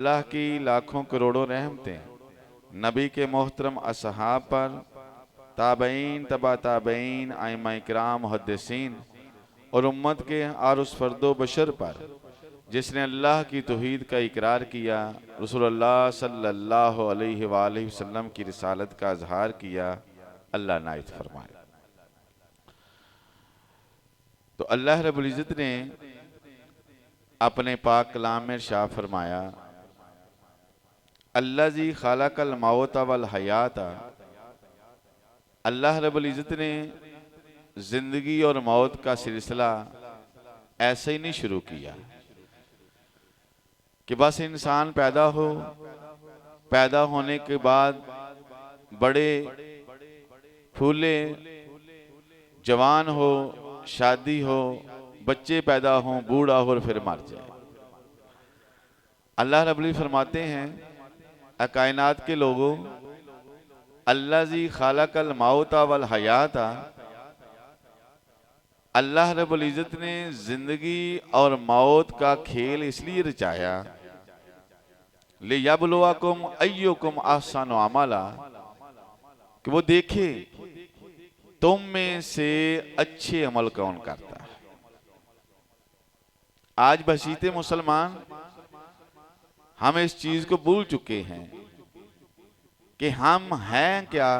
अल्लाह की लाखों करोड़ों रहमतें नबी के मोहतरम असहाब पर, ताबईन तबा ताबईन आइमा इकराम मुहद्दिसीन और उम्मत के और उस फर्दो बशर पर जिसने अल्लाह की तौहीद का इकरार किया, रसूलुल्लाह सल्लल्लाहु अलैहि वसल्लम की रिसालत का इजहार किया, अल्लाह नायत फरमाए। तो अल्लाह रब्बुल इज़्ज़त ने अपने पाक कलाम में इरशाद फरमाया, अल्लाज़ी खालकल मौत वल हयात। अल्लाह रब्बुल इज़्ज़त ने जिंदगी और मौत का सिलसिला ऐसे ही नहीं शुरू किया कि बस इंसान पैदा हो, पैदा होने के बाद बड़े फूले जवान हो, शादी हो, बच्चे पैदा हों, बूढ़ा हो और फिर मर जाए। अल्लाह रब्बुल इज़्ज़त फरमाते हैं, कायनात के लोगों, अल्लाज़ी खालकल मौत वल हयात। अल्लाह रब्बुल इज़्ज़त ने जिंदगी और मौत का खेल इसलिए रचाया, लियब्लुवकुम अय्युकुम अहसनु अमला, कि वो देखे तुम में से अच्छे अमल कौन करता है। आज बशीते मुसलमान हम इस चीज को भूल चुके हैं कि हम हैं क्या।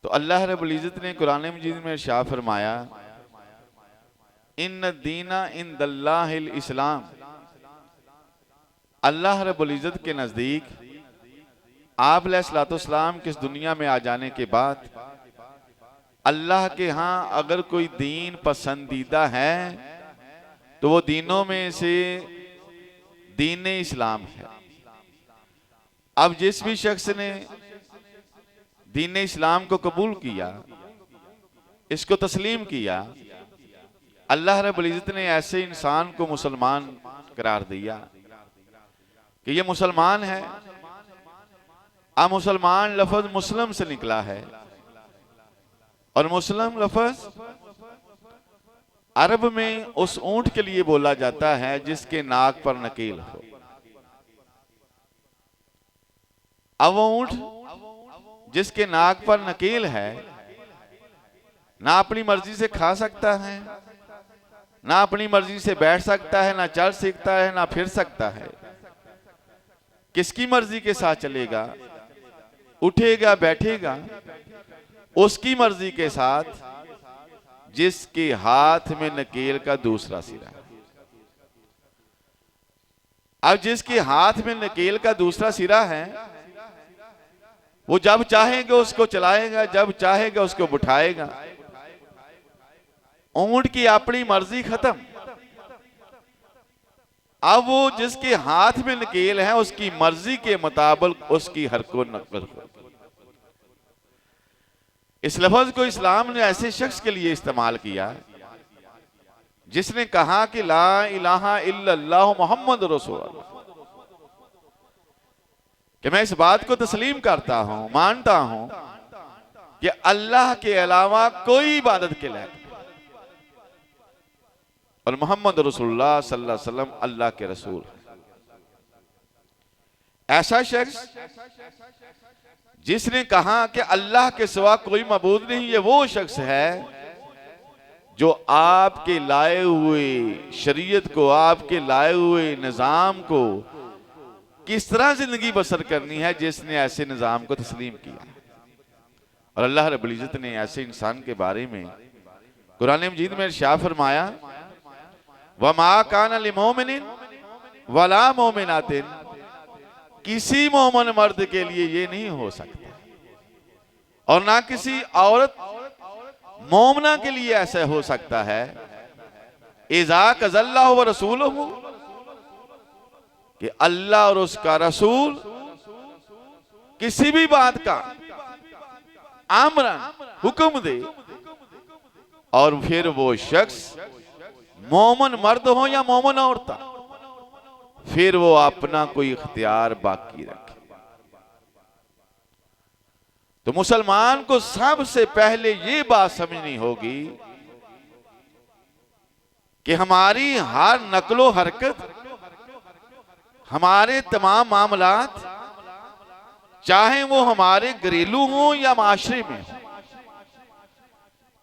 तो अल्लाह रब्बुल इज़्ज़त ने कुरान मजीद में इरशाद फरमाया, इन्न दीना इंदल्लाहिल इस्लाम। अल्लाह रब्बुल इज़्ज़त के नजदीक आप अलैहिस्सलाम के इस दुनिया में आ जाने के बाद अल्लाह के यहाँ अगर कोई दीन पसंदीदा है तो वो दीनों में से दीन इस्लाम है। अब जिस भी शख्स ने दीन इस्लाम को कबूल किया, इसको तस्लीम किया, अल्लाह रब्बुल इज़्ज़त ने ऐसे इंसान को मुसलमान करार दिया कि ये मुसलमान है। अब मुसलमान लफ्ज मुस्लिम से निकला है और मुस्लिम लफ्ज अरब में उस ऊंट के लिए बोला जाता है जिसके नाक पर नकील हो। अब वो ऊंट जिसके नाक पर नकील है ना अपनी मर्जी से खा सकता है, ना अपनी मर्जी से बैठ सकता है, ना चल सकता है, ना फिर सकता है। किसकी मर्जी के साथ चलेगा, उठेगा, बैठेगा? उसकी मर्जी के साथ जिसके हाथ में नकेल का दूसरा सिरा। अब जिसके हाथ में नकेल का दूसरा सिरा है वो जब चाहेगा उसको चलाएगा, जब चाहेगा उसको बिठाएगा। ऊंट की अपनी मर्जी खत्म। अब वो जिसके हाथ में नकेल है उसकी मर्जी के मुताबिक उसकी हरकत नकल हो। इस लफ्ज को इस्लाम ने ऐसे शख्स के लिए इस्तेमाल किया जिसने कहा कि ला इलाहा इल्लल्लाह मुहम्मद रसूलुल्लाह, कि मैं इस बात को तस्लीम करता हूं, मानता हूं कि अल्लाह के अलावा कोई इबादत के लायक और मोहम्मद रसूलुल्लाह सल्लल्लाहु अलैहि वसल्लम अल्लाह के रसूल। ऐसा शख्स जिसने कहा कि अल्लाह के सिवा कोई मबूद नहीं, ये वो शख्स है जो आपके लाए हुए शरीयत को, आपके लाए हुए निजाम को किस तरह जिंदगी बसर करनी है, जिसने ऐसे निजाम को तस्लीम किया। और अल्लाह रब्बुल इज़्ज़त ने ऐसे इंसान के बारे में कुरान मजीद में इरशाद फरमाया, वमा काना लिमोमिनिन वला मोमिनातिन, किसी मोमिन मर्द के लिए ये नहीं हो सकता और ना किसी औरत मोमना के लिए ऐसा हो सकता है, इज़ा कज़ल्लाहु व रसूलुहु, कि अल्लाह और उसका रसूल किसी भी बात का आमरन हुक्म दे और फिर वो शख्स मोमन मर्द हो या मोमन औरत, फिर वो अपना कोई इख्तियार बाकी रखे। तो मुसलमान को सबसे पहले ये बात समझनी होगी कि हमारी हर नकलो हरकत हमारे तमाम मामलात, चाहे वो हमारे घरेलू हों या माशरे में हो,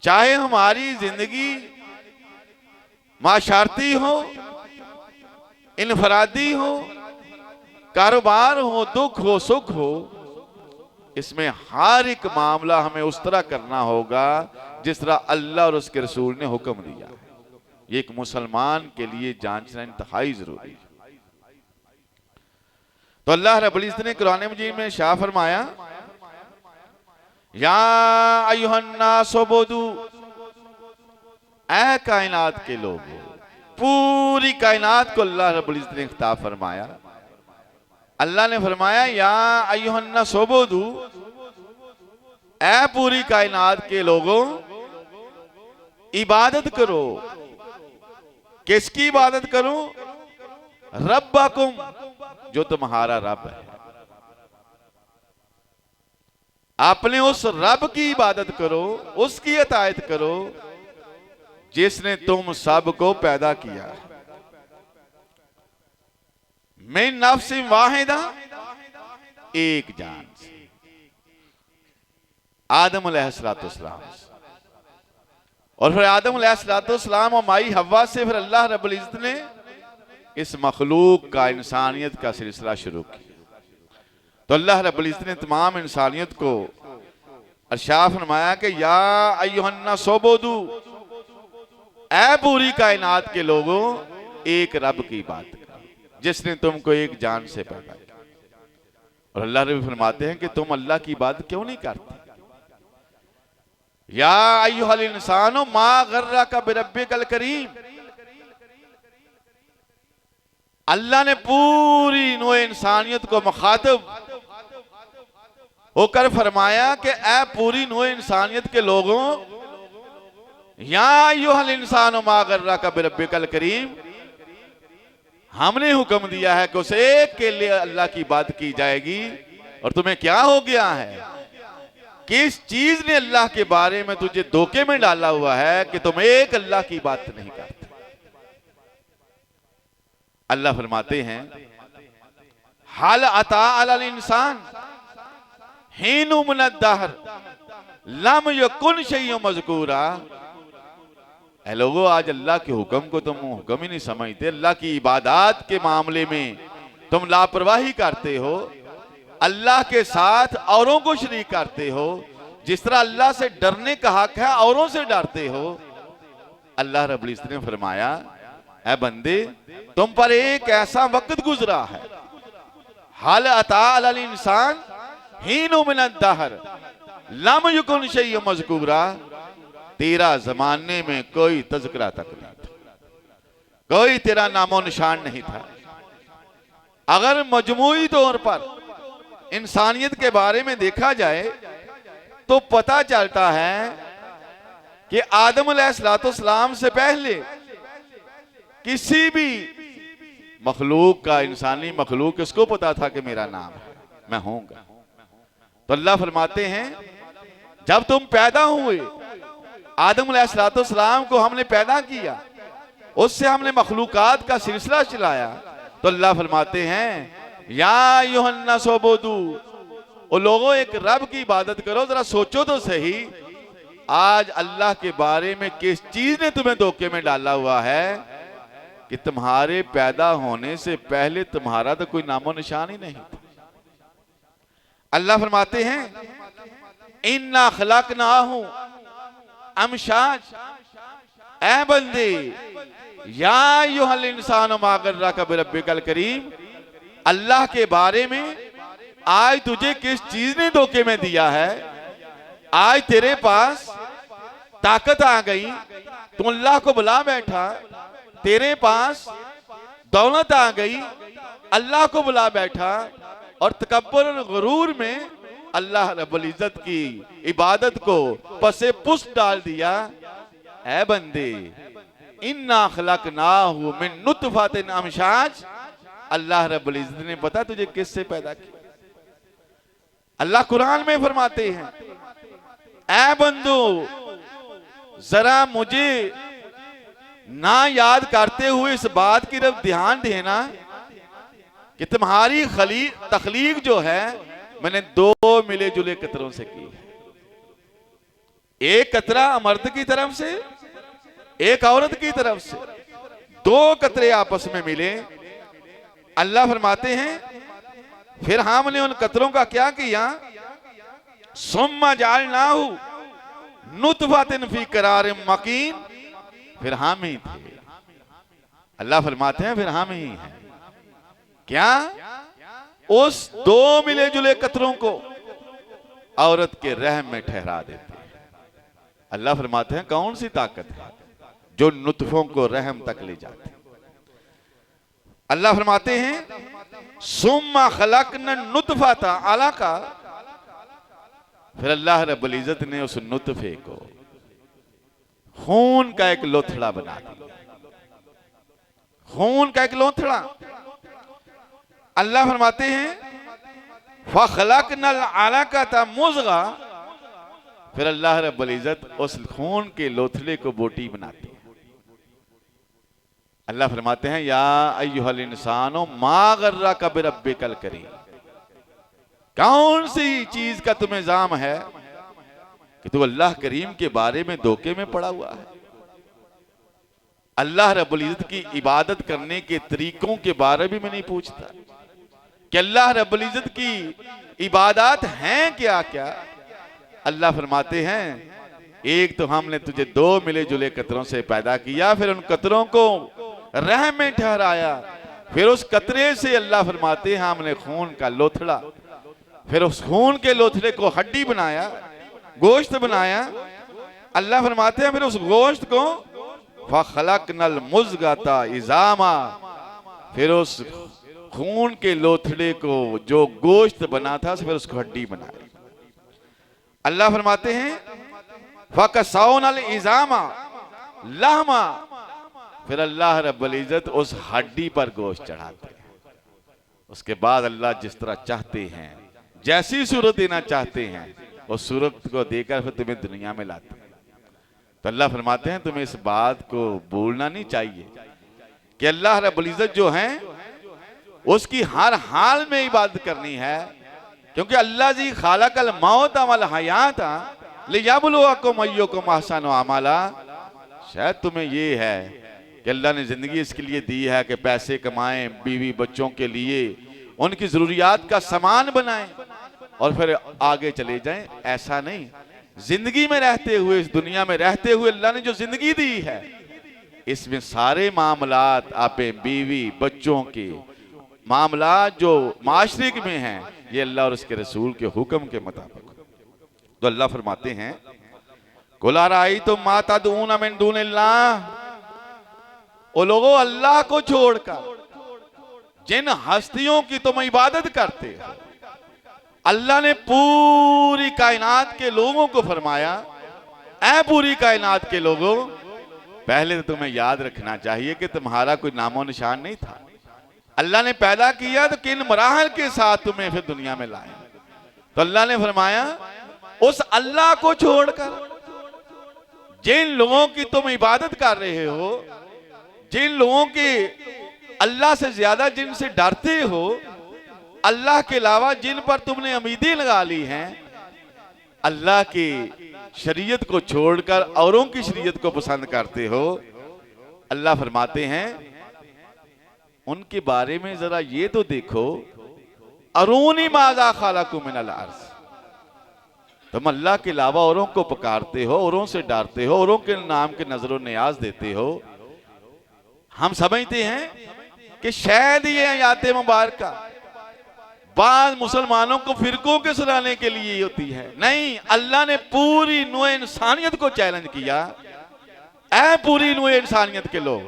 चाहे हमारी जिंदगी माशारती हो, इनफरादी हो, कारोबार हो, दुख हो, सुख हो, इसमें हर एक मामला हमें उस तरह करना होगा जिस तरह अल्लाह और उसके रसूल ने हुक्म दिया है। ये एक मुसलमान के लिए जानना इंतहाई जरूरी है। तो अल्लाह रब्बुल इज्जत ने कुरान मजीद में शाह फरमाया, या अय्युहन्नास उबुदू, ऐ कायनात के लोगों, पूरी कायनात को अल्लाह रब्बुल इज्जत ने खिताब फरमाया। अल्लाह ने फरमाया, या अय्युहन्नास उबुदू, ऐ पूरी कायनात के लोगों, इबादत करो। किसकी इबादत करो? रब्बकुम, जो तुम्हारा रब है। आपने उस रब की इबादत करो, उसकी अतायत करो जिसने तुम सबको पैदा किया। मिन नफ्सिन वाहिदा, एक जान से, आदम अलैहिस्सलाम, और फिर आदम अलैहिस्सलाम और माई हव्वा से फिर अल्लाह रब्बुल इज्जत ने इस मखलूक का, इंसानियत का सिलसिला शुरू किया। तो अल्लाह रब्बुल इज्जत ने तमाम इंसानियत को इरशाद फरमाया कि या अय्युहन्नास उबुदू, ऐ पूरी कायनात के लोगों, एक रब की बात करो जिसने तुमको एक जान से पैदा किया। और अल्लाह रब्बुल फरमाते हैं कि तुम अल्लाह की बात क्यों नहीं करते? या अय्युहल इंसानो मा गर्रका बिरब्बिकल करीम, अल्लाह ने पूरी नौ इंसानियत को मुखातिब होकर फरमाया कि ऐ पूरी नौ इंसानियत के लोगों, या अय्युहल इंसानो मा गर्रका बिरब्बिकल करीम, हमने हुक्म दिया है कि उस एक के लिए अल्लाह की बात की जाएगी। और तुम्हें क्या हो गया है? किस चीज ने अल्लाह के बारे में तुझे धोखे में डाला हुआ है कि तुम एक अल्लाह की बात नहीं करते? अल्लाह फरमाते हैं, हल अता अलल इंसान हीनु मिनद दहर लम यकुन शैय्युन मज़कूरा। ऐ लोगों, आज अल्लाह के हुक्म को तुम हुक्म ही नहीं समझते। अल्लाह की इबादत के मामले में तुम लापरवाही करते हो, अल्लाह के साथ औरों को शरीक करते हो। जिस तरह अल्लाह से डरने का हक है, औरों से डरते हो। अल्लाह रब्बुल इज्जत ने फरमाया, ऐ बंदे, तुम पर एक ऐसा वक्त गुजरा है, हल अता अलल इंसान हीनु मिनद दहर लम यकुन शैय्युन मज़कूरा। तेरा जमाने में कोई तज़किरा तक नहीं था, कोई तेरा नामो निशान नहीं था। अगर मजमूई तौर पर इंसानियत के बारे में देखा जाए तो पता चलता है कि आदम अलैहिस्सलाम से पहले किसी भी मखलूक का, इंसानी मखलूक, किसको पता था कि मेरा नाम है, मैं हूंगा? तो अल्लाह फरमाते हैं, जब तुम पैदा हुए, आदम अलैहिस्सलाम को हमने पैदा किया, उससे हमने मखलूकात का सिलसिला चलाया। तो अल्लाह फरमाते हैं, या अय्युहन्नास उबुदू, ओ लोगों, एक रब की इबादत करो। जरा सोचो तो सही, आज अल्लाह के बारे में किस चीज ने तुम्हें धोखे में डाला हुआ है कि तुम्हारे पैदा होने से पहले तुम्हारा तो कोई नामो निशान ही नहीं था। अल्लाह फरमाते हैं, इन्ना खलकनाहु अमशाज, ऐ बंदे, या अय्युहल इंसानु मा गर्रका बिरब्बिकल करीम, अल्लाह के बारे में आज तुझे किस चीज ने धोखे में दिया है? आज तेरे पास ताकत आ गई, तू अल्लाह को बुला बैठा, तेरे पास दौलत आ गई, अल्लाह को बुला बैठा, और तकब्बुर और गुरूर में अल्लाह रब्बुल इज्जत की इबादत को पसे पुष्ट डाल दिया। ऐ बंदे, इन्ना खलकनाहु मिन नुतफतिन अमशाज, अल्लाह रब्बुल इज्जत ने पता तुझे किससे पैदा किया? अल्लाह कुरान में फरमाते हैं, ऐ बंदो, जरा मुझे ना याद करते हुए इस बात की तरफ ध्यान देना कि तुम्हारी तखलीक जो है मैंने दो मिले जुले कतरों से की है। एक कतरा मर्द की तरफ से, एक औरत की तरफ से, दो कतरे आपस में मिले। अल्लाह फरमाते हैं फिर हमने उन कतरों का क्या किया, सुम्मा जालनाहु नुतफतन फी करार मकीन, फिर हम ही थे। अल्लाह फरमाते हैं फिर हम ही हैं। क्या? उस दो मिले जुले कतरों को औरत के रहम में ठहरा देते हैं। अल्लाह फरमाते हैं कौन सी ताकत है जो नुतफों को रहम तक ले जाती है। अल्लाह फरमाते हैं सुम्मा खलकना नुतफता अलका, फिर अल्लाह रब्बुल इज्जत ने उस नुतफे को खून का एक लोथड़ा बना दिया। खून का एक लोथड़ा। अल्लाह फरमाते हैं फखलकनल अलकता मुज़गा, फिर अल्लाह रब्बुल इज्जत उस खून के लोथड़े को बोटी बनाती है। अल्लाह फरमाते हैं या अय्युहल इंसानो मा गर्रका बिरब्बिकल करीम, कौन सी चीज का तुम्हें इल्जाम है कि तू अल्लाह करीम के बारे में धोखे में पड़ा हुआ है। अल्लाह रब्बुल इज्जत की इबादत करने के तरीकों के बारे में नहीं पूछता कि अल्लाह रब्बुल इज्जत की इबादत हैं क्या क्या। अल्लाह फरमाते हैं एक तो हमने तुझे दो मिले जुले कतरों से पैदा किया, फिर उन कतरों को रहम में ठहराया, फिर उस कतरे से अल्लाह फरमाते हैं हमने खून का लोथड़ा, फिर उस खून के लोथड़े को हड्डी बनाया, गोश्त बनाया। अल्लाह फरमाते हैं फिर उस गोश्त को फखलकनल मुज़गता इज़ामा, फिर उस खून के लोथड़े को जो गोश्त बना था फिर उसको हड्डी बनाई। अल्लाह फरमाते हैं फकसौनल इज़ामा लहमा, फिर अल्लाह रब्बुल इज्जत उस हड्डी पर गोश्त चढ़ाते हैं। उसके बाद अल्लाह जिस तरह चाहते हैं, जैसी सूरत देना चाहते हैं, उस सूरत को देकर फिर तुम्हें दुनिया में लाते हैं। तो अल्लाह फरमाते हैं तुम्हें इस बात को भूलना नहीं चाहिए कि अल्लाह रब्बुल इज्जत जो है उसकी हर हाल में इबादत करनी है, क्योंकि अल्लाह जी खालकल मौत वल हयात लियब्लुवकुम अय्युकुम अहसनु अमला। शायद तुम्हें ये है कि अल्लाह ने जिंदगी इसके लिए दी है कि पैसे कमाएं, बीवी बच्चों के लिए उनकी जरूरियात का सामान बनाएं और फिर आगे चले जाएं। ऐसा नहीं, जिंदगी में रहते हुए, इस दुनिया में रहते हुए अल्लाह ने जो जिंदगी दी है इसमें सारे मामलात आपे बीवी बच्चों के मामलात जो माशरे में हैं ये अल्लाह और उसके रसूल के हुक्म के मुताबिक। तो अल्लाह फरमाते हैं कुल अराअयतुम मा तदऊन मिन दूनिल्लाह, ओ लोगों अल्लाह को छोड़कर जिन हस्तियों की तुम इबादत करते हो। अल्लाह ने पूरी कायनात के लोगों को फरमाया ऐ पूरी कायनात के लोगों, पहले तो तुम्हें याद रखना चाहिए कि तुम्हारा कोई नामो निशान नहीं था। अल्लाह ने पैदा किया तो किन मराहल के साथ तुम्हें फिर दुनिया में लाया। तो अल्लाह ने फरमाया उस अल्लाह को छोड़कर जिन लोगों की तुम इबादत कर रहे हो, जिन लोगों की अल्लाह से ज्यादा जिनसे डरते हो, अल्लाह के अलावा जिन पर तुमने उम्मीदें लगा ली हैं, अल्लाह की शरीयत को छोड़कर औरों की शरीयत को पसंद करते हो। अल्लाह फरमाते हैं उनके बारे में जरा ये तो देखो, अरूनी माज़ा खलक़ू मिनल अर्ज़, तुम अल्लाह के अलावा औरों को पुकारते हो, औरों से डरते हो, औरों के नाम के नजर नियाज देते हो। हम समझते हैं कि शायद ये आयत मुबारक बाद मुसलमानों को फिरकों के सुनाने के लिए होती है। नहीं, अल्लाह ने पूरी नौ इंसानियत को चैलेंज किया, ऐ पूरी नौ इंसानियत के लोग,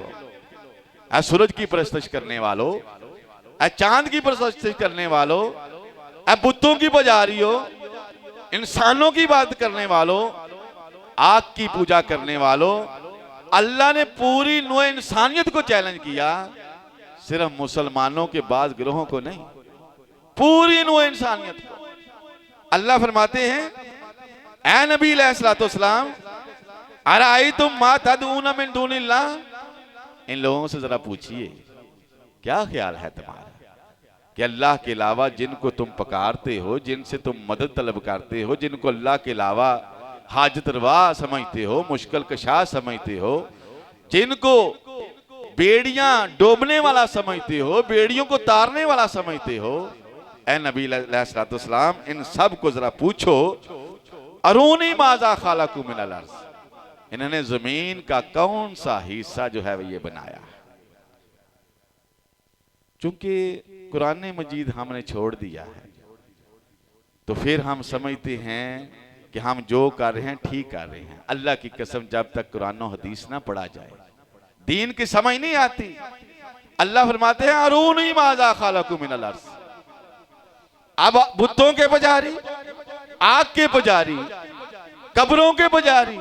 ऐ सूरज की परस्तिश करने वालों, ऐ चांद की परस्तिश करने वालों, ऐ बुतों की पुजारियों, इंसानों की बात करने वालों, आग की पूजा करने वालों, अल्लाह ने पूरी नौ इंसानियत को चैलेंज किया, सिर्फ मुसलमानों के बाद गिरोहों को नहीं, पूरी नौ इंसानियत को। अल्लाह फरमाते हैं ऐ नबी अलैहिस्सलाम अराअयतुम मा तदऊन मिन दूनिल्लाह, इन लोगों से जरा पूछिए क्या ख्याल है तुम्हारा कि अल्लाह के अलावा जिनको तुम पुकारते हो, जिनसे तुम मदद तलब करते हो, जिनको अल्लाह के अलावा हाजत रवा समझते हो, मुश्किल कशा समझते हो, जिनको बेड़ियां डोबने वाला समझते हो, बेड़ियों को तारने वाला समझते हो, ए नबी अलैहिस्सलाम इन सब को जरा पूछो, अरूनी माजा खालकू मिनल अर्ज़, इन्होंने जमीन का कौन सा हिस्सा जो है ये बनाया। चूंकि कुरान मजीद हमने छोड़ दिया है तो फिर हम समझते हैं कि हम जो कर रहे हैं ठीक कर रहे हैं। अल्लाह की कसम, जब तक कुरान और हदीस ना पढ़ा जाए दीन की समझ नहीं आती। अल्लाह फरमाते हैं अरूनी माजा खालकू मिनल अर्ज़। अब बुतों के पुजारी, आग के पुजारी, कब्रों के पुजारी,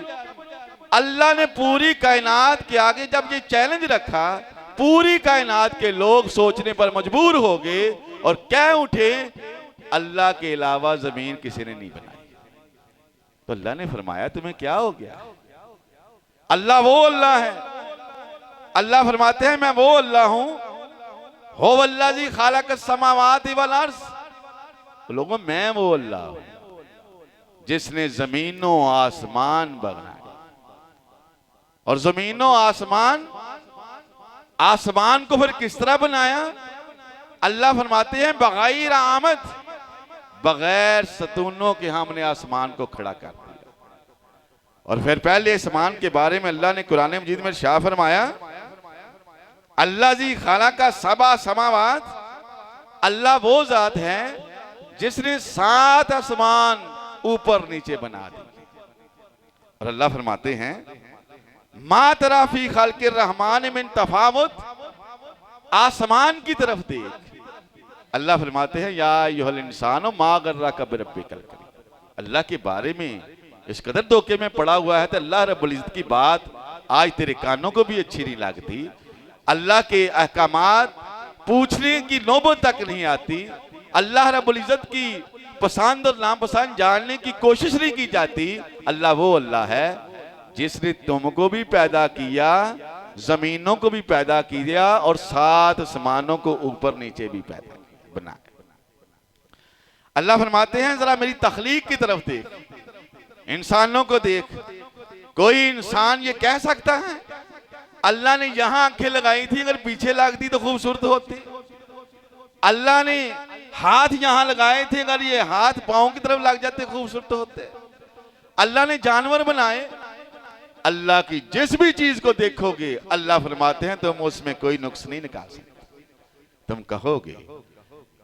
अल्लाह ने पूरी कायनात के आगे जब ये चैलेंज रखा, पूरी कायनात के लोग सोचने पर मजबूर हो गए और कह उठे अल्लाह के अलावा जमीन किसी ने नहीं बनाई। तो अल्लाह ने फरमाया तुम्हें क्या हो गया? अल्लाह वो अल्लाह है। अल्लाह फरमाते हैं मैं वो अल्लाह हूं, हो वल्लाजी खालक समावाति वल अर्ज़। लोगों, मैं वो अल्लाह हूं जिसने जमीनों आसमान बनाए। और जमीनों आसमान, आसमान को फिर किस तरह बनाया? अल्लाह फरमाते हैं बगैर आमद, बगैर सतूनों के हमने आसमान को खड़ा कर दिया। और फिर पहले आसमान के बारे में अल्लाह ने कुरान मजीद में इरशाद फरमाया अल्लाह जी खाला का सबा समावात, अल्लाह वो जात है जिसने 7 आसमान ऊपर नीचे बना दी। और अल्लाह फरमाते हैं मा तराफी खालके रहमान मिन तफावुत, आसमान की तरफ देख। अल्लाह फरमाते हैं या अय्युहल इंसानो मा गर्रका बिरब्बिकल करीम। अल्लाह के बारे में इस कदर धोखे में पड़ा हुआ है तो अल्लाह रब्बुल इज्जत की बात आज तेरे कानों को भी अच्छी नहीं लगती। अल्लाह के अहकामात पूछने की नौबत तक नहीं आती। अल्लाह रब्बुल इज्जत की पसंद और नापसंद जानने की कोशिश नहीं की जाती। अल्लाह वो अल्लाह है जिसने तुमको भी पैदा किया, जमीनों को भी पैदा किया और 7 आसमानों को ऊपर नीचे भी पैदा बनाया। अल्लाह फरमाते हैं जरा मेरी तख्लीक की तरफ देख, इंसानों को देख। कोई इंसान ये कह सकता है अल्लाह ने यहां आंखें लगाई थी, अगर पीछे लगती तो खूबसूरत होती। अल्लाह ने हाथ यहां लगाए थे, अगर ये हाथ पांव की तरफ लग जाते खूबसूरत होते। अल्लाह ने जानवर बनाए, अल्लाह की जिस भी चीज को देखोगे अल्लाह फरमाते हैं तुम उसमें कोई नुक्स नहीं निकाल सकते। तुम कहोगे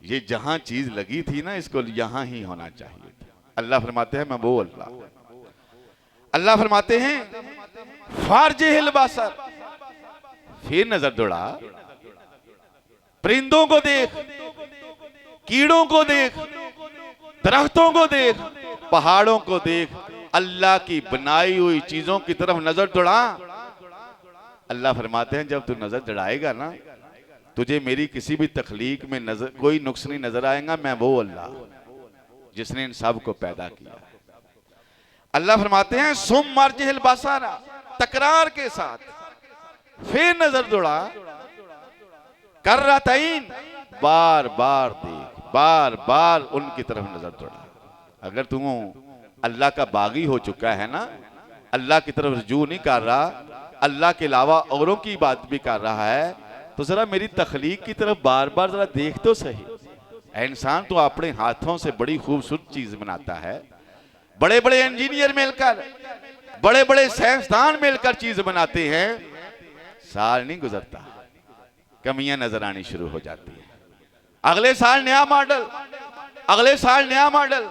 ये जहां चीज लगी थी ना इसको यहां ही होना चाहिए। अल्लाह फरमाते हैं मैं वो अल्लाह। अल्लाह फरमाते हैं फारजिहिल बसर, फिर नजर दौड़ा, परिंदों को देख, कीड़ों को देख, दरख्तों को देख, पहाड़ों को देख, अल्लाह की बनाई हुई चीजों की तरफ नजर दौड़ा। अल्लाह फरमाते हैं जब तू नजर दौड़ाएगा ना तुझे मेरी किसी भी तख्लीक में नजर कोई नुक्स नहीं नजर आएगा। मैं वो अल्लाह जिसने इन सब को पैदा किया। अल्लाह फरमाते हैं सुम मरजिल बसारा, तकरार के साथ फिर नजर दौड़ा, कर्रतैन, बार बार देख, बार बार उनकी तरफ नजर दौड़ा। अगर तुम अल्लाह का बागी हो चुका है ना, अल्लाह की तरफ रुजू नहीं कर रहा, अल्लाह के अलावा औरों की बात भी कर रहा है, तो जरा मेरी तख्लीक की तरफ बार बार जरा देख तो सही। इंसान तो अपने हाथों से बड़ी खूबसूरत चीज बनाता है, बड़े बड़े इंजीनियर मिलकर, बड़े बड़े साइंसदान मिलकर चीज बनाते हैं, साल नहीं गुजरता कमियां नजर आनी शुरू हो जाती है। अगले साल नया मॉडल, अगले साल नया मॉडल।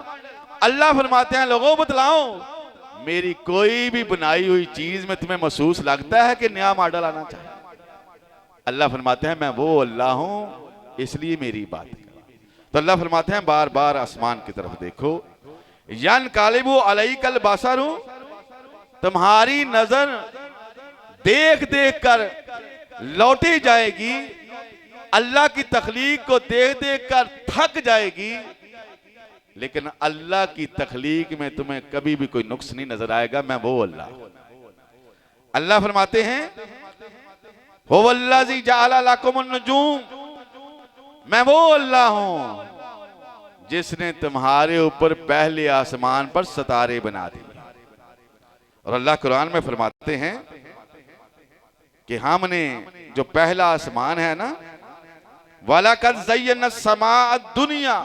अल्लाह फरमाते हैं लोगों बतलाओ मेरी कोई भी बनाई हुई चीज में तुम्हें महसूस लगता है कि नया मॉडल आना चाहिए? अल्लाह फरमाते हैं मैं वो अल्लाह हूं इसलिए मेरी बात है। तो अल्लाह फरमाते हैं बार बार आसमान की तरफ देखो, यन कालिबु अलैकल बसरु, तुम्हारी नजर देख देख कर लौटी जाएगी, अल्लाह की तख्लीक को देख देख कर थक जाएगी, लेकिन अल्लाह की तख्लीक में तुम्हें कभी भी कोई नुक्स नहीं नजर आएगा। मैं वो अल्लाह। अल्लाह फरमाते हैं हुवल्लाज़ी जअला लकुमुन नुजूम, मैं वो अल्लाह हूं जिसने तुम्हारे ऊपर पहले आसमान पर सितारे बना दिए। और अल्लाह कुरान में फरमाते हैं कि हमने जो पहला आसमान है ना, वलक़द ज़य्यना समा दुनिया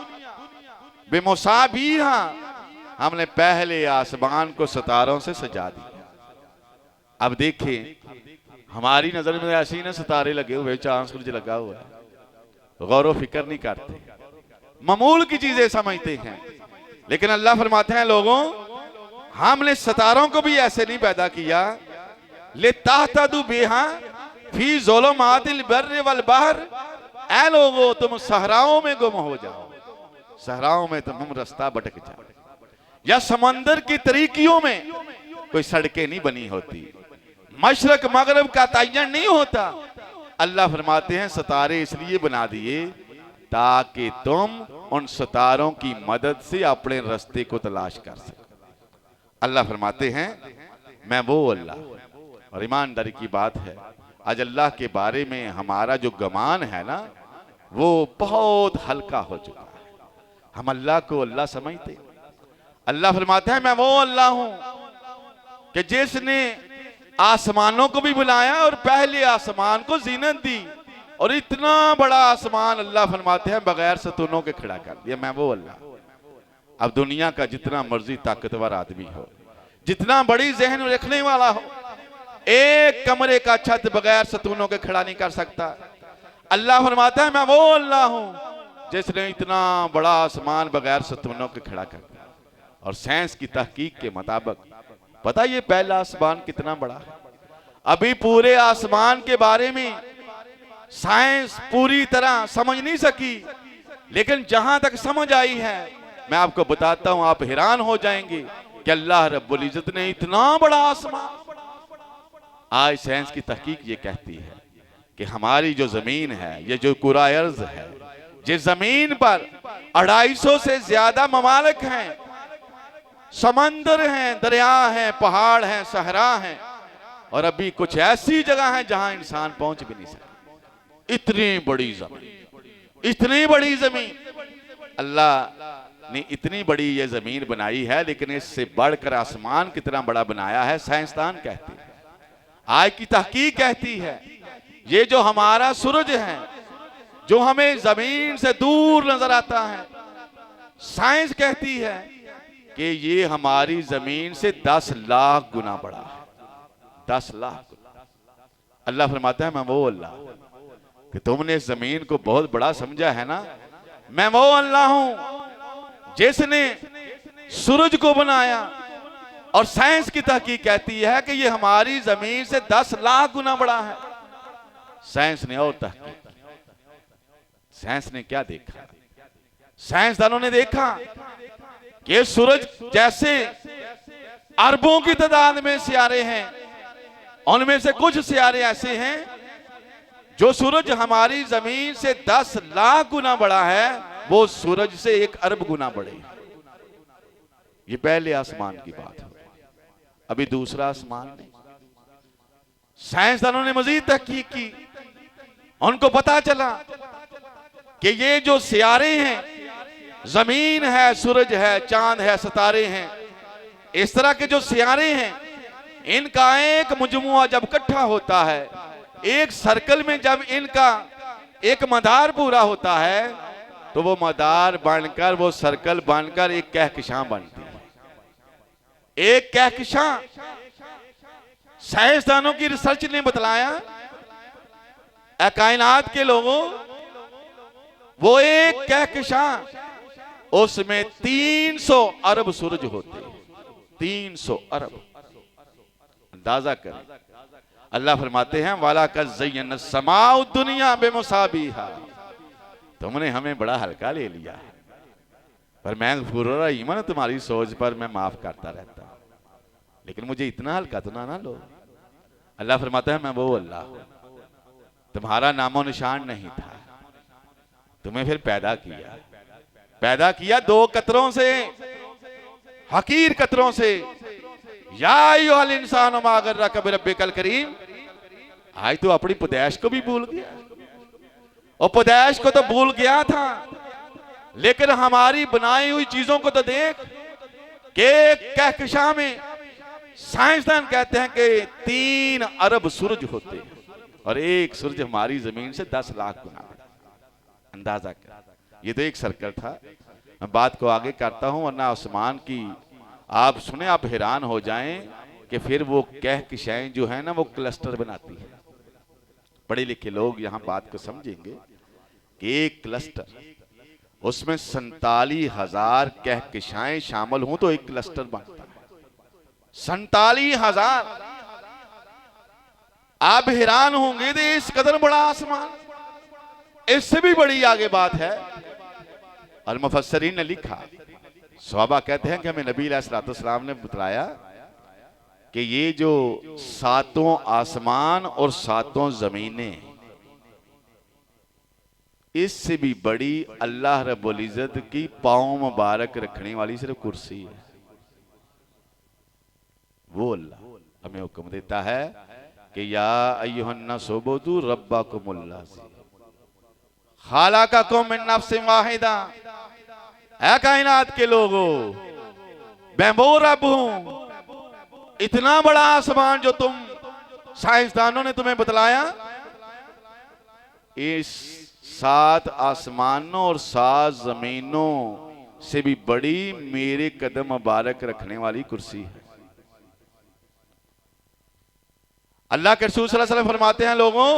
बिमुसाबिहा, हमने पहले आसमान को सितारों से सजा दिया। अब देखिए हमारी नजर में ऐसे ही ना सितारे लगे हुए, चांद सूरज लगा हुआ है, गौर व फिक्र नहीं करते, मामूल की चीजें समझते हैं। लेकिन अल्लाह फरमाते हैं लोगों, हमने सितारों को भी ऐसे नहीं पैदा किया, ले ताहतदू बिहा फी ज़ुलुमातिल बर्रि वल बहर, ऐ लोगों तुम सहराओं में गुम हो जाओ, सहराओं में तुम रास्ता भटक जाओ, या समंदर की तरीकियों में कोई सड़कें नहीं बनी होती, मशरक मगरब का तयन नहीं होता। अल्लाह फरमाते हैं सितारे इसलिए बना दिए ताकि तुम उन सितारों की मदद से अपने रास्ते को तलाश कर सको। अल्लाह फरमाते हैं मैं वो अल्लाह। और ईमानदारी की बात है, आज अल्लाह के बारे में हमारा जो गुमान है ना, वो बहुत हल्का हो चुका है। हम अल्लाह को अल्लाह समझते। अल्लाह फरमाते हैं मैं वो अल्लाह हूं कि जिसने आसमानों को भी बुलाया और पहले आसमान को जीनत दी, और इतना बड़ा आसमान अल्लाह फरमाते हैं बगैर सतूनों के खड़ा कर दिया। मैं वो अल्लाह। अब दुनिया का जितना मर्जी ताकतवर आदमी हो, जितना बड़ी जहन रखने वाला हो, एक कमरे का छत बगैर सतूनों के खड़ा नहीं कर सकता। अल्लाह फरमाता है मैं वो अल्लाह हूं जिसने इतना बड़ा आसमान बगैर सतूनों के खड़ा कर दिया। और साइंस की तहकीक के मुताबिक पता ये पहला आसमान कितना बड़ा है? अभी पूरे आसमान के बारे में साइंस पूरी तरह समझ नहीं सकी, लेकिन जहां तक समझ आई है मैं आपको बताता हूं, आप हैरान हो जाएंगे कि अल्लाह रब्बुल इज्जत ने इतना बड़ा आसमान। आज साइंस की तहकीक ये कहती है कि हमारी जो जमीन है, ये जो कुरा अर्ज है, जिस जमीन पर 250 से ज्यादा ममालिक हैं, समंदर हैं, दरिया हैं, पहाड़ हैं, सहरा हैं, और अभी कुछ ऐसी जगह है जहां इंसान पहुंच भी नहीं सकता। इतनी बड़ी जमीन, इतनी बड़ी जमीन अल्लाह ने इतनी बड़ी ये जमीन बनाई है, लेकिन इससे बढ़कर आसमान कितना बड़ा बनाया है साइंसदान कहते हैं। आज की तहकीक कहती है ये जो हमारा सूरज है, जो हमें जमीन से दूर नजर आता है, साइंस कहती है कि ये हमारी जमीन से 10 लाख गुना बड़ा है। 10 लाख। अल्लाह फरमाता है मैं वो अल्लाह कि तुमने इस जमीन को बहुत बड़ा समझा है ना। मैं वो अल्लाह हूं जिसने सूरज को बनाया, और साइंस की तहकीक कहती है कि ये हमारी जमीन से 10 लाख गुना बड़ा है। साइंस ने और तहकीक, साइंस ने क्या देखा? साइंसदानों ने देखा कि सूरज जैसे अरबों की तादाद में सियारे हैं, उनमें से कुछ सियारे ऐसे हैं जो सूरज हमारी जमीन से 10 लाख गुना बड़ा है, वो सूरज से 1 अरब गुना बड़े। ये पहले आसमान की बात है। अभी दूसरा आसमान नहीं। साइंसदानों ने मजीद तहकीक की, उनको पता चला कि ये जो सियारे हैं, जमीन है, सूरज है, चांद है, सितारे हैं, इस तरह के जो सियारे हैं, इनका एक मुजमुआ जब इकट्ठा होता है, एक सर्कल में जब इनका एक मदार पूरा होता है, तो वो मदार बनकर, वो सर्कल बनकर एक कहकशां बनती है। एक कहकशां साइंसदानों की रिसर्च ने बतलाया, कायनात के लोगों, वो एक कहकशां, उसमें 300 अरब सूरज होते हैं। 300 अरब। अंदाजा करें। अल्लाह फरमाते हैं वाला का ज़य्यना समाउ दुनिया बेमुसाबिहा। तुमने हमें बड़ा हल्का ले लिया है, पर मैं गफूरुर रहीम हूं, तुम्हारी सोच पर मैं माफ करता रहता हूं, लेकिन मुझे इतना हल्का तो ना लो। अल्लाह फरमाता है मैं वो अल्लाह हूं, तुम्हारा नामो निशान नहीं था, तुम्हें फिर पैदा किया। पैदा किया 2 कतरों से, हकीर कतरों से। या अय्युहल इंसान मा गर्रका बिरब्बिकल करीम। आज तो अपनी पैदाइश को भी भूल गया। उपदेश को तो भूल गया था, लेकिन हमारी बनाई हुई चीजों को तो देख कि कहकशां में साइंसदान कहते हैं कि 3 अरब सूरज होते हैं और एक सूरज हमारी जमीन से 10 लाख गुना बड़ा। अंदाजा कर, ये तो एक सर्कल था। मैं बात को आगे करता हूं वरना आसमान की आप सुने आप हैरान हो जाएं कि फिर वो कहकशाएं जो है ना वो क्लस्टर बनाती है। पढ़े लिखे लोग यहां बात को समझेंगे कि एक क्लस्टर उसमें 47,000 कहकशाएं शामिल हों तो एक क्लस्टर बनता है। 47,000। आप हैरान होंगे तो इस कदर बड़ा आसमान, इससे भी बड़ी आगे बात है। और मुफस्सरीन ने लिखा, सहाबा कहते हैं कि हमें नबी अलैहिस्सलाम ने बतलाया कि ये जो 7 आसमान और 7 जमीनें, इससे भी बड़ी अल्लाह रब्बुल इज्जत की पांव मुबारक रखने वाली सिर्फ कुर्सी है। वो अल्लाह हमें हुक्म देता है कि या अय्युहन्नास उबुदू रब्बकुमुल्लाज़ी खालक़कुम मिन नफ्सिन वाहिदा। ऐ कायनात के लोगों, मैं वो रब हूं, इतना बड़ा आसमान जो तुम साइंसदानों ने तुम्हें बतलाया, इस 7 आसमानों और 7 जमीनों से भी बड़ी मेरे कदम मुबारक रखने वाली कुर्सी है। अल्लाह के रसूल सल्लल्लाहु अलैहि वसल्लम फरमाते हैं, लोगों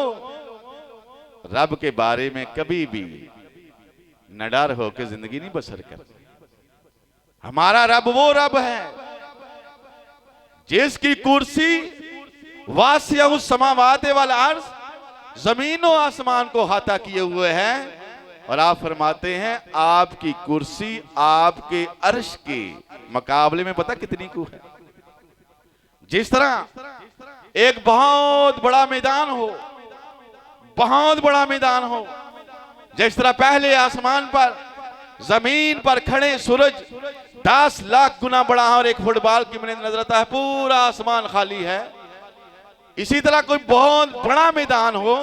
रब के बारे में कभी भी निडर होकर जिंदगी नहीं बसर कर। हमारा रब वो रब है जिसकी कुर्सी वासिअ समावात वल अर्ज़, जमीनों आसमान को हाथा किए हुए हैं। और आप फरमाते हैं आपकी कुर्सी आपके अर्श के मुकाबले में पता कितनी को है। जिस तरह एक बहुत बड़ा मैदान हो, बहुत बड़ा मैदान हो, जिस तरह पहले आसमान पर जमीन पर खड़े सूरज 10 लाख गुना बड़ा है और एक फुटबॉल की मानंद नजर आता है, पूरा आसमान खाली है। इसी तरह कोई बहुत बड़ा मैदान हो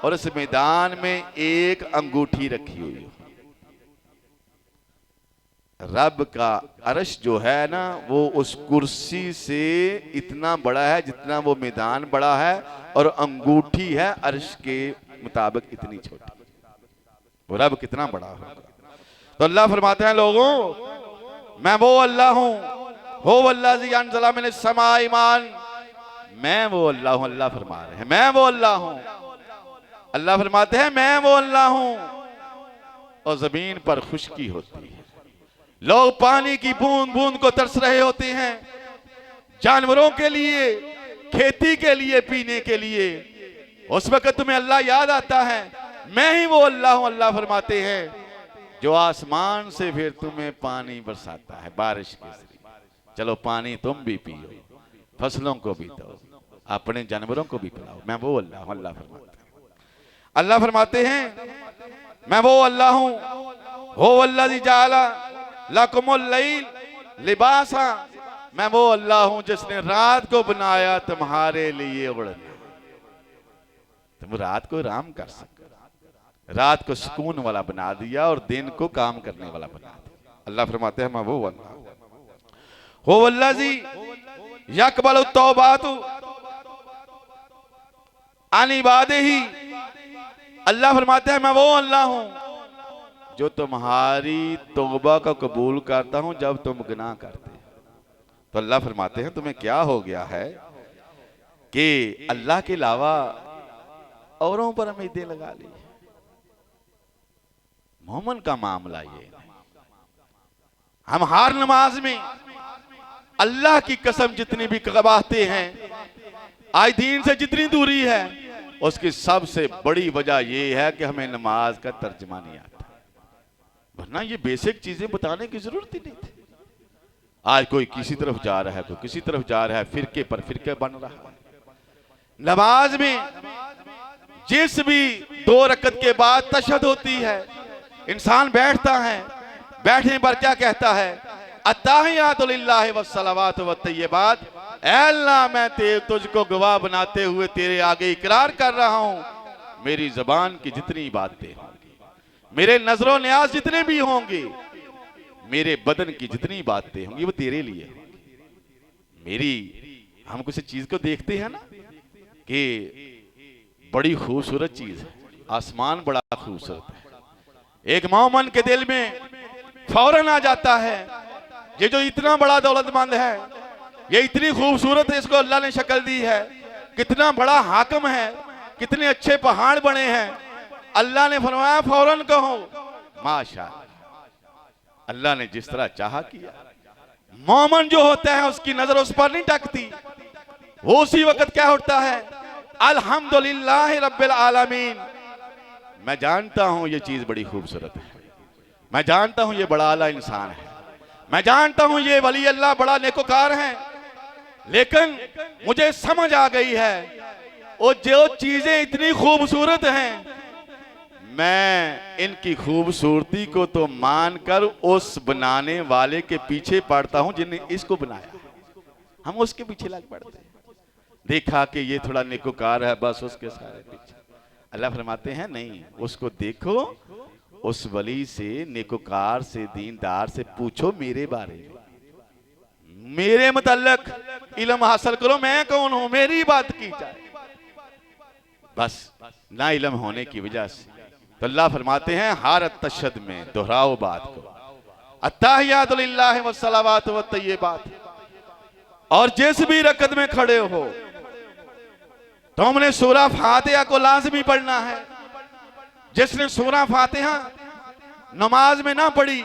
और इस मैदान में एक अंगूठी रखी हुई हो। रब का अर्श जो है ना वो उस कुर्सी से इतना बड़ा है जितना वो मैदान बड़ा है, और अंगूठी है अर्श के मुताबिक इतनी छोटी। वो रब कितना बड़ा होगा। तो अल्लाह फरमाते हैं, लोगों मैं वो अल्लाह हूं, हो वल्लाज़ी अनज़ला मिनस समाई मान, मैं वो अल्लाह हूं। अल्लाह फरमा रहे हैं मैं वो अल्लाह हूं। अल्लाह फरमाते हैं मैं वो अल्लाह हूं। और जमीन पर खुश्की होती है, लोग पानी की बूंद बूंद को तरस रहे होते हैं, जानवरों के लिए, खेती के लिए, पीने के लिए। उस वक्त तुम्हें अल्लाह याद आता है, मैं ही वो अल्लाह हूं। अल्लाह फरमाते हैं जो आसमान से फिर तुम्हें पानी बरसाता है बारिश के जरिए। चलो पानी तुम भी पियो, फसलों को भी दो, अपने जानवरों को भी पिलाओ। मैं वो अल्लाह हूं। अल्लाह फरमाते हैं मैं वो अल्लाह हूं, हो वल्लज़ी जअला लकुमुल लैल लिबासा, मैं वो अल्लाह हूं जिसने रात को बनाया तुम्हारे लिए ओढ़ने, तुम रात को आराम कर सको, रात को सुकून वाला बना दिया और दिन को काम करने वाला बना दिया। अल्लाह फरमाते हैं मैं वो अल्लाह हो वल्लज़ी यक़बलु तौबातु अन इबादिही। अल्लाह फरमाते हैं मैं वो अल्लाह हूं जो तुम्हारी तौबा को कबूल करता हूं जब तुम गुनाह करते। तो अल्लाह फरमाते हैं तुम्हें क्या हो गया है कि अल्लाह के अलावा औरों पर उम्मीदें लगा ली। मोमिन का मामला ये, हम हर नमाज में अल्लाह की कसम जितनी भी कबाहते हैं, आज दीन से जितनी दूरी है, उसकी सबसे बड़ी वजह यह है कि हमें नमाज का तर्जमा नहीं आता। वरना ये बेसिक चीजें बताने की जरूरत ही नहीं थी। आज कोई किसी तरफ जा रहा है, कोई किसी तरफ जा रहा है, फिरके पर फिरके बन रहा है। नमाज में जिस भी 2 रकत के बाद तशहद होती है, इंसान बैठता है, बैठने पर क्या कहता है, अत्ताहियातु लिल्लाहि वस्सलावातु वत्तय्यिबात, ऐ अल्लाह मैं तुझको गवाह बनाते हुए तेरे आगे इकरार कर रहा हूं मेरी जबान की जितनी बातें होंगी, मेरे नजरों न्याज जितने भी होंगे, मेरे बदन की जितनी बातें होंगी वो तेरे लिए होंगी। मेरी, हम किसी चीज को देखते हैं ना कि बड़ी खूबसूरत चीज है, आसमान बड़ा खूबसूरत है, एक मोमन के दिल में फौरन आ जाता है ये जो इतना बड़ा दौलतमंद है, ये इतनी खूबसूरत है, इसको अल्लाह ने शक्ल दी है, कितना बड़ा हाकिम है, कितने अच्छे पहाड़ बने हैं। अल्लाह ने फरमाया फौरन कहो माशाअल्लाह। अल्लाह ने जिस तरह चाहा किया। मोमन जो होता है उसकी नजर उस पर नहीं टकती, वो उसी वक्त क्या होता है, अल्हम्दुलिल्लाह रब्बिल आलमीन। मैं जानता हूं ये चीज बड़ी खूबसूरत है, मैं जानता हूं ये बड़ा आला इंसान है, मैं जानता हूं ये वली अल्लाह बड़ा नेकोकार है, लेकिन मुझे समझ आ गई है वो जो चीजें इतनी खूबसूरत हैं, मैं इनकी खूबसूरती को तो मानकर उस बनाने वाले के पीछे पड़ता हूं जिन्हें इसको बनाया। हम उसके पीछे लग पड़ते हैं, देखा कि ये थोड़ा नेकोकार है, बस उसके सारे पीछे। अल्लाह फरमाते हैं नहीं, उसको देखो, उस वली से, नेकोकार से, दीनदार से पूछो मेरे बारे में, मेरे मुतल्लक इल्म हासिल करो, मैं कौन हूं, मेरी बात की जाए। बस ना इल्म होने की वजह से तो अल्लाह फरमाते हैं हर तशद में दोहराओ बात को, अत्ताहियातु लिल्लाहि वस्सलावातु वत्तय्यिबात। और जिस भी रकत में खड़े हो तुमने सूरा फातिहा को लाजमी पढ़ना है। जिसने सूरा फातिहा नमाज में ना पढ़ी,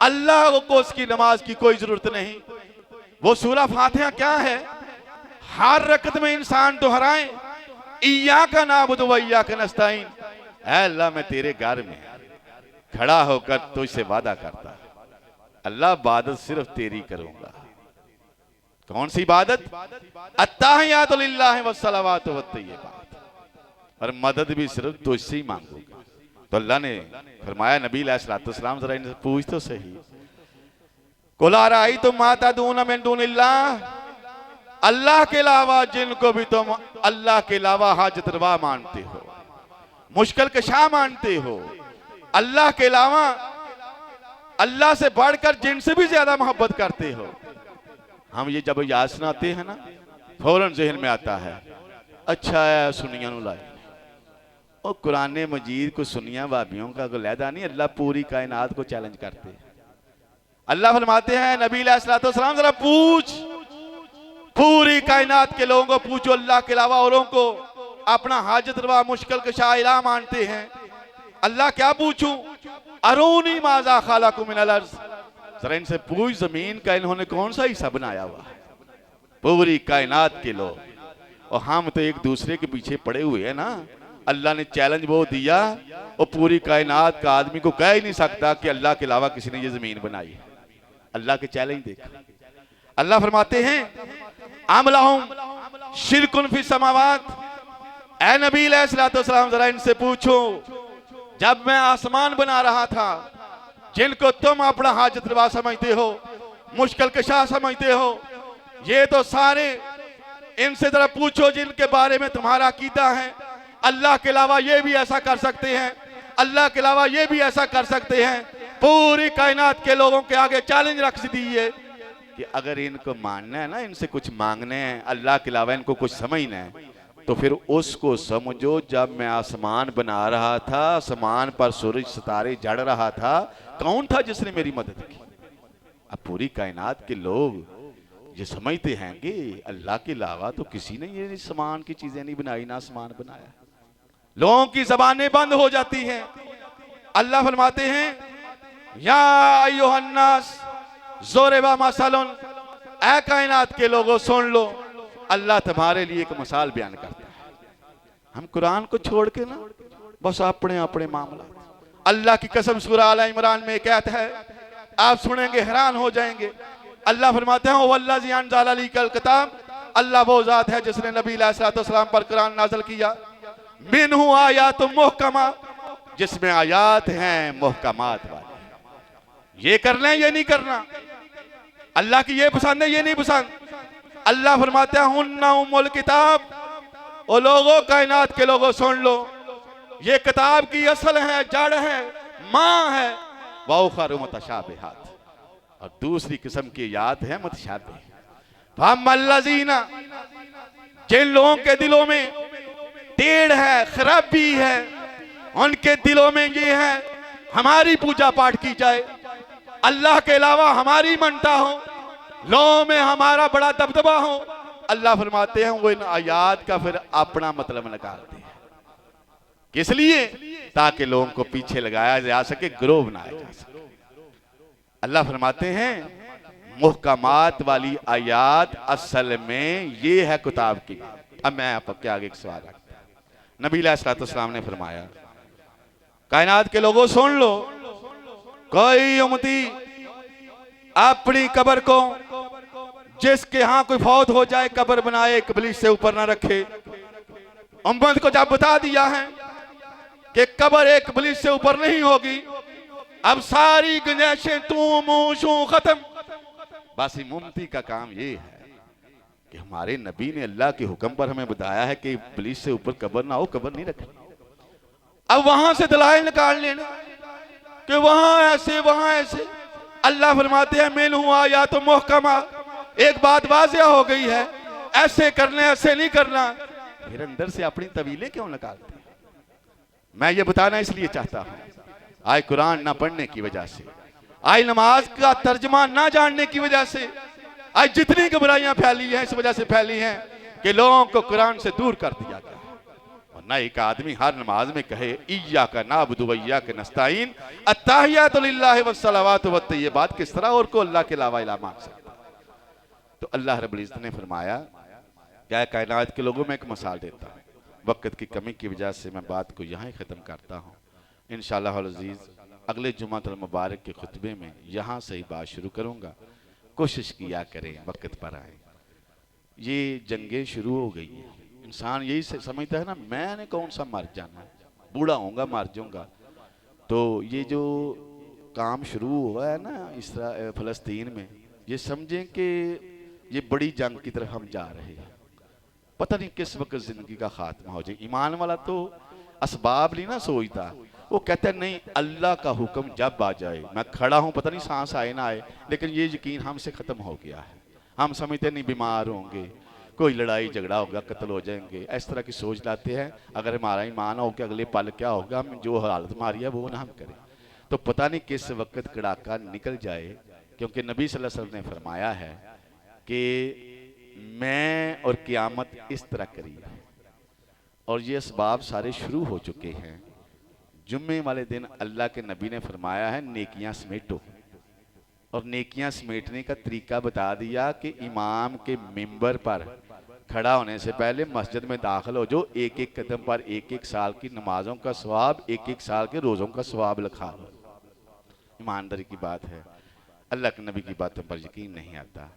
अल्लाह को उसकी नमाज की कोई जरूरत नहीं। वो सूरा फातिहा क्या है, हर रकत में इंसान दोहराए, इय्याका नअबुदु व इय्याका नस्तईन। ऐ अल्लाह मैं तेरे घर में खड़ा होकर तुझसे वादा करता, अल्लाह इबादत सिर्फ तेरी करूंगा। कौन सी इबादत, अत्ताहियातु लिल्लाहि वस्सलावातु वत्तय्यिबात, और मदद भी सिर्फ तुझसे ही मांगूंगा। तो अल्लाह ने फरमाया नबी अलैहिस्सलाम जरा इनसे पूछ तो सही, कुल अराअयतुम मा तदऊन मिन दूनिल्लाह, अल्लाह के अलावा जिनको भी तुम अल्लाह के अलावा हाजत रवा मानते हो, मुश्किल कशा मानते हो, अल्लाह के अलावा अल्लाह से बढ़कर जिनसे भी ज्यादा मोहब्बत करते हो। हम ये जब याद सुनाते हैं ना, फौरन जहन में आता है अच्छा है सुनिया नु लाई, और कुरान मजीद को सुनिया भाभियों का लहदा नहीं, अल्लाह पूरी कायनात को चैलेंज करते हैं। अल्लाह फरमाते हैं नबी अलैहिस्सलाम जरा पूछ, पूरी कायनात के लोगों को पूछो, अल्लाह के अलावा औरों को अपना हाजत रवा मुश्किल कशा इलाह मानते हैं। अल्लाह क्या पूछूं, अरूनी माजा खलक़ु मिनल अर्ज़, जरा इनसे पूछ जमीन का इन्होंने कौन सा हिस्सा बनाया हुआ है। पूरी कायनात के लोग, और हम तो एक दूसरे के पीछे पड़े हुए हैं ना। अल्लाह ने चैलेंज वो दिया, और पूरी कायनात का आदमी को कह ही नहीं सकता कि अल्लाह के अलावा किसी ने ये जमीन बनाई है। अल्लाह के चैलेंज देखा। अल्लाह फरमाते हैं अम लहुम शिरकुन फी समावात, ऐ नबी अलैहिस्सलाम जरा इनसे पूछो, जब मैं आसमान बना रहा था, जिनको तुम अपना हाजत रवा समझते हो, मुश्किल कशा समझते हो, ये तो सारे, इनसे जरा पूछो जिनके बारे में तुम्हारा अकीदा है अल्लाह के अलावा ये भी ऐसा कर सकते हैं, अल्लाह के अलावा ये भी ऐसा कर सकते हैं। पूरी कायनात के लोगों के आगे चैलेंज रख दी है कि अगर इनको मानना है ना, इनसे कुछ मांगना है, अल्लाह के अलावा इनको कुछ समझना है, तो फिर उसको समझो जब मैं आसमान बना रहा था, आसमान पर सूरज सितारे जड़ रहा था, कौन था जिसने मेरी मदद की। अब पूरी कायनात के लोग ये समझते हैं कि अल्लाह के अलावा तो किसी ने ये आसमान की चीजें नहीं बनाई, ना आसमान बनाया। लोगों की जबानें बंद हो जाती हैं। अल्लाह फरमाते हैं या अय्युहन्नास ज़ुरिबा मसलुन, ऐ कायनात के लोगों सुन लो, अल्लाह तुम्हारे लिए एक मिसाल बयान करता है। हम कुरान को छोड़ के ना बस अपने अपने मामला, अल्लाह की कसम सूरह आल इमरान में एक आयत है, आप सुनेंगे हैरान हो जाएंगे। अल्लाह फरमाते हैं वल्लज़ी अनज़ल अलैकल किताब, अल्लाह वो जात है जिसने नबी अलैहिस्सलाम पर कुरान नाज़िल किया, मिनहु आयातुम मुहकमा, जिसमें आयात हैं मुहकमात वाले। ये करना है ये नहीं करना, अल्लाह की ये पसंद है ये नहीं पसंद। अल्लाह फरमाते हैं हुन्ना उम्मुल किताब, ओ लोगों कायनात के लोगों सुन लो, ये किताब की असल है, जड़ है, मां है। वउखर मुतशाबिहात, और दूसरी किस्म की याद है मुतशाबिह। फअम्मल्लज़ीना, जिन लोगों के दिलों में टेढ़ है, खराबी है, उनके दिलों में ये है हमारी पूजा पाठ की जाए, अल्लाह के अलावा हमारी मनता हो, लोगों में हमारा बड़ा दबदबा हो। अल्लाह फरमाते हैं वो इन आयात का फिर अपना मतलब निकालते हैं। किस लिए? ताकि लोगों को पीछे लगाया जा सके, ग्रोह बनाया जा सके। अल्लाह फरमाते हैं मुहकमात वाली आयात असल में ये है किताब की। अब मैं आपके आगे एक सवाल रखता हूं। नबी अलैहिस्सलाम ने फरमाया, कायनात के लोगों सुन लो, कोई उम्मती अपनी कब्र को, जिसके यहां कोई फौत हो जाए, कब्र बनाए इब्लीस से ऊपर ना रखे। उम्मत को जब बता दिया है कि कब्र एक इब्लीस से ऊपर नहीं होगी, अब सारी गुंजाइशें तू मुंह शू खत्म। बस उम्मती का काम ये है कि हमारे नबी ने अल्लाह के हुक्म पर हमें बताया है कि इब्लीस से ऊपर कब्र ना हो, कब्र नहीं रखनी। अब वहां से दलाइल निकाल लेना कि वहां ऐसे वहां ऐसे। अल्लाह फरमाते हैं मिन हुआ या तो मुहकमा, एक बात वाज़िया हो गई है, ऐसे करने ऐसे नहीं करना। फिर अंदर से अपनी तवीलें क्यों निकालते हैं? मैं ये बताना इसलिए चाहता हूं, आज कुरान ना पढ़ने की वजह से, आज नमाज का तर्जमा ना जानने की वजह से, आज जितनी घबराइयां फैली हैं इस वजह से फैली हैं कि लोगों को कुरान से दूर कर दिया गया। और ना एक आदमी हर नमाज में कहे इय्याका नअबुदु व इय्याका नस्तईन, अत्तहियातु लिल्लाहि वस्सलावातु वत्तय्यिबात, किस तरह और को अल्लाह के अलावा इलाह मान सकता। तो अल्लाह रब्बुल इज्जत ने फरमाया, क्या कायनात के लोगों में एक मिसाल देता हूं। वक्त की कमी की वजह से मैं बात को यहाँ ही ख़त्म करता हूँ। इंशाअल्लाह अज़ीज़ अगले जुमातुल मुबारक के खुतबे में यहाँ से ही बात शुरू करूँगा। कोशिश किया करें वक्त पर आए। ये जंगें शुरू हो गई हैं, इंसान यही समझता है ना मैंने कौन सा मर जाना है, बूढ़ा होऊंगा मर जाऊंगा। तो ये जो काम शुरू हुआ है ना फ़लस्तीन में, ये समझें कि ये बड़ी जंग की तरफ हम जा रहे हैं। पता नहीं किस वक्त जिंदगी का खात्मा हो जाए। ईमान वाला तो असबाब नहीं ना सोचता, वो कहता है नहीं अल्लाह का हुक्म जब आ जाए, मैं खड़ा हूँ पता नहीं सांस आए ना आए, लेकिन ये यकीन हमसे ख़त्म हो गया है। हम समझते नहीं बीमार होंगे, कोई लड़ाई झगड़ा होगा, कत्ल हो जाएंगे, इस तरह की सोच लाते हैं। अगर हमारा ईमान हो कि अगले पल क्या होगा, हम जो हालत हमारी है वो ना हम करें। तो पता नहीं किस वक्त कड़ाका निकल जाए, क्योंकि नबी सल्लल्लाहु अलैहि वसल्लम ने फरमाया है कि मैं और क़यामत इस तरह करीब है। और ये असबाब सारे शुरू हो चुके हैं। जुम्मे वाले दिन अल्लाह के नबी ने फरमाया है नेकियां समेटो, और नेकियां समेटने का तरीका बता दिया कि इमाम के मिंबर पर खड़ा होने से पहले मस्जिद में दाखिल हो जो, एक एक कदम पर एक एक साल की नमाजों का सवाब, एक एक साल के रोज़ों का सवाब लिखा लो। ईमानदारी की बात है। अल्लाह के नबी की बातों पर यकीन नहीं आता।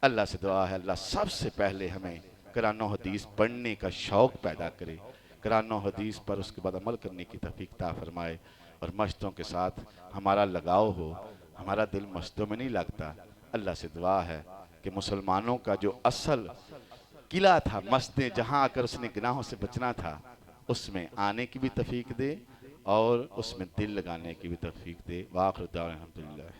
अल्लाह से दुआ है अल्लाह सबसे पहले हमें कुरान और हदीस पढ़ने का शौक़ पैदा करे, कुरान और हदीस पर उसके बाद अमल करने की तौफीक अता फरमाए, और मस्जिदों के साथ हमारा लगाव हो। हमारा दिल मस्जिदों में नहीं लगता। अल्लाह से दुआ है कि मुसलमानों का जो असल किला था, मस्जिदें जहाँ आकर उसने गुनाहों से बचना था, उसमें आने की भी तौफीक दे और उसमें दिल लगाने की भी तौफीक दे। वाखिर दाअवाना अल्हम्दुलिल्लाह।